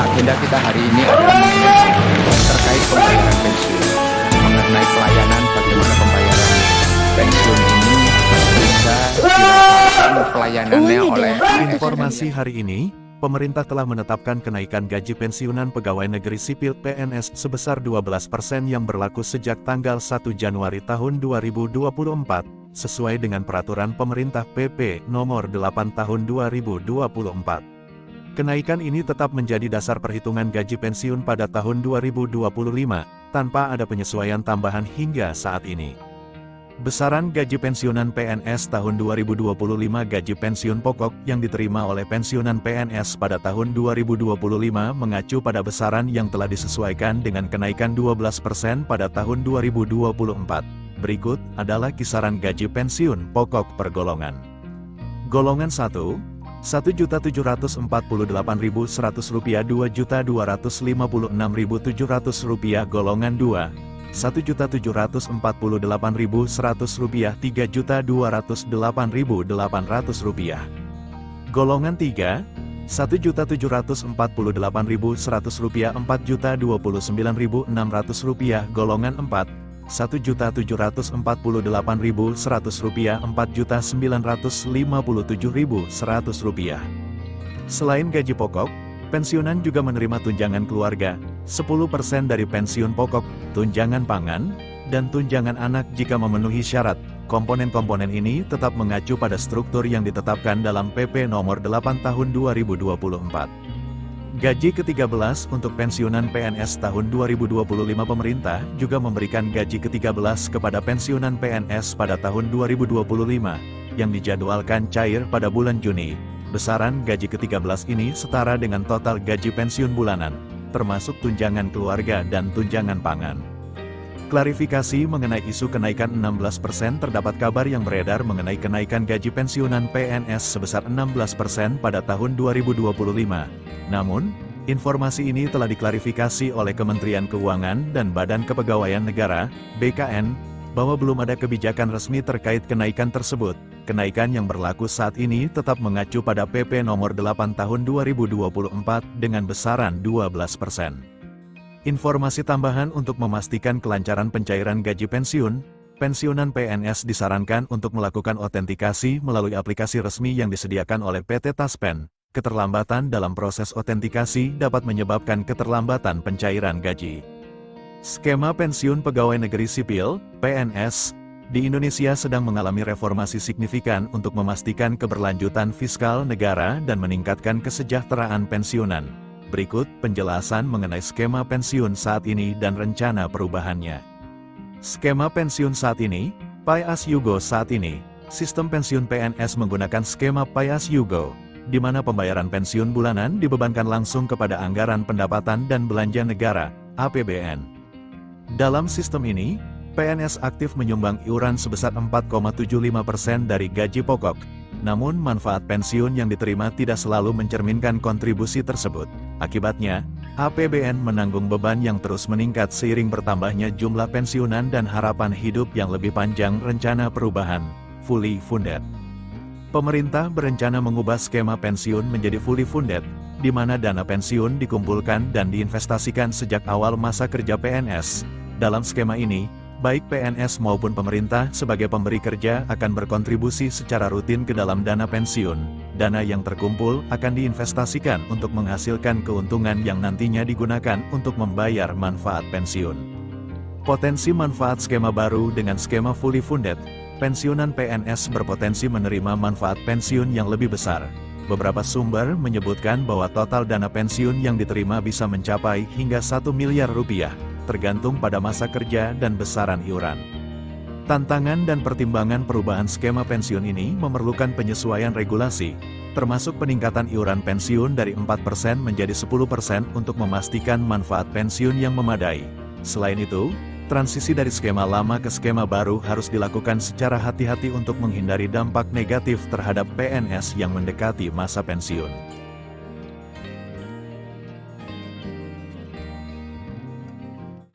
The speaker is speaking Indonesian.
Agenda kita hari ini adalah terkait pembayaran pensiun, mengenai pelayanan bagaimana pembayaran pensiun ini bisa dirasakan pelayanannya oleh Informasi hari ini, pemerintah telah menetapkan kenaikan gaji pensiunan pegawai negeri sipil PNS sebesar 12% yang berlaku sejak tanggal 1 Januari tahun 2024, sesuai dengan peraturan pemerintah PP nomor 8 tahun 2024. Kenaikan ini tetap menjadi dasar perhitungan gaji pensiun pada tahun 2025, tanpa ada penyesuaian tambahan hingga saat ini. Besaran gaji pensiunan PNS tahun 2025 gaji pensiun pokok yang diterima oleh pensiunan PNS pada tahun 2025 mengacu pada besaran yang telah disesuaikan dengan kenaikan 12% pada tahun 2024. Berikut adalah kisaran gaji pensiun pokok per golongan. Golongan 1, Rp1.748.100, Rp2.256.700, golongan 2, Rp1.748.100, Rp3.208.800, golongan 3, Rp1.748.100, Rp4.029.600, golongan 4, Rp1.748.100, Rp4.957.100. Selain gaji pokok, pensiunan juga menerima tunjangan keluarga, 10% dari pensiun pokok, tunjangan pangan, dan tunjangan anak jika memenuhi syarat. Komponen-komponen ini tetap mengacu pada struktur yang ditetapkan dalam PP nomor 8 tahun 2024. Gaji ke-13 untuk pensiunan PNS tahun 2025. Pemerintah juga memberikan gaji ke-13 kepada pensiunan PNS pada tahun 2025, yang dijadwalkan cair pada bulan Juni. Besaran gaji ke-13 ini setara dengan total gaji pensiun bulanan, termasuk tunjangan keluarga dan tunjangan pangan. Klarifikasi mengenai isu kenaikan 16%. Terdapat kabar yang beredar mengenai kenaikan gaji pensiunan PNS sebesar 16% pada tahun 2025. Namun, informasi ini telah diklarifikasi oleh Kementerian Keuangan dan Badan Kepegawaian Negara, BKN, bahwa belum ada kebijakan resmi terkait kenaikan tersebut. Kenaikan yang berlaku saat ini tetap mengacu pada PP nomor 8 tahun 2024 dengan besaran 12%. Informasi tambahan untuk memastikan kelancaran pencairan gaji pensiun, pensiunan PNS disarankan untuk melakukan otentikasi melalui aplikasi resmi yang disediakan oleh PT Taspen. Keterlambatan dalam proses otentikasi dapat menyebabkan keterlambatan pencairan gaji. Skema pensiun pegawai negeri sipil, PNS, di Indonesia sedang mengalami reformasi signifikan untuk memastikan keberlanjutan fiskal negara dan meningkatkan kesejahteraan pensiunan. Berikut penjelasan mengenai skema pensiun saat ini dan rencana perubahannya. Skema pensiun saat ini, Pay As You Go. Saat ini, sistem pensiun PNS menggunakan skema Pay As You Go, di mana pembayaran pensiun bulanan dibebankan langsung kepada anggaran pendapatan dan belanja negara, APBN. Dalam sistem ini, PNS aktif menyumbang iuran sebesar 4,75% dari gaji pokok. Namun manfaat pensiun yang diterima tidak selalu mencerminkan kontribusi tersebut. Akibatnya, APBN menanggung beban yang terus meningkat seiring bertambahnya jumlah pensiunan dan harapan hidup yang lebih panjang. Rencana perubahan, fully funded. Pemerintah berencana mengubah skema pensiun menjadi fully funded, di mana dana pensiun dikumpulkan dan diinvestasikan sejak awal masa kerja PNS. Dalam skema ini, baik PNS maupun pemerintah sebagai pemberi kerja akan berkontribusi secara rutin ke dalam dana pensiun. Dana yang terkumpul akan diinvestasikan untuk menghasilkan keuntungan yang nantinya digunakan untuk membayar manfaat pensiun. Potensi manfaat skema baru dengan skema fully funded, pensiunan PNS berpotensi menerima manfaat pensiun yang lebih besar. Beberapa sumber menyebutkan bahwa total dana pensiun yang diterima bisa mencapai hingga 1 miliar rupiah, tergantung pada masa kerja dan besaran iuran. Tantangan dan pertimbangan perubahan skema pensiun ini memerlukan penyesuaian regulasi, termasuk peningkatan iuran pensiun dari 4% menjadi 10% untuk memastikan manfaat pensiun yang memadai. Selain itu, transisi dari skema lama ke skema baru harus dilakukan secara hati-hati untuk menghindari dampak negatif terhadap PNS yang mendekati masa pensiun.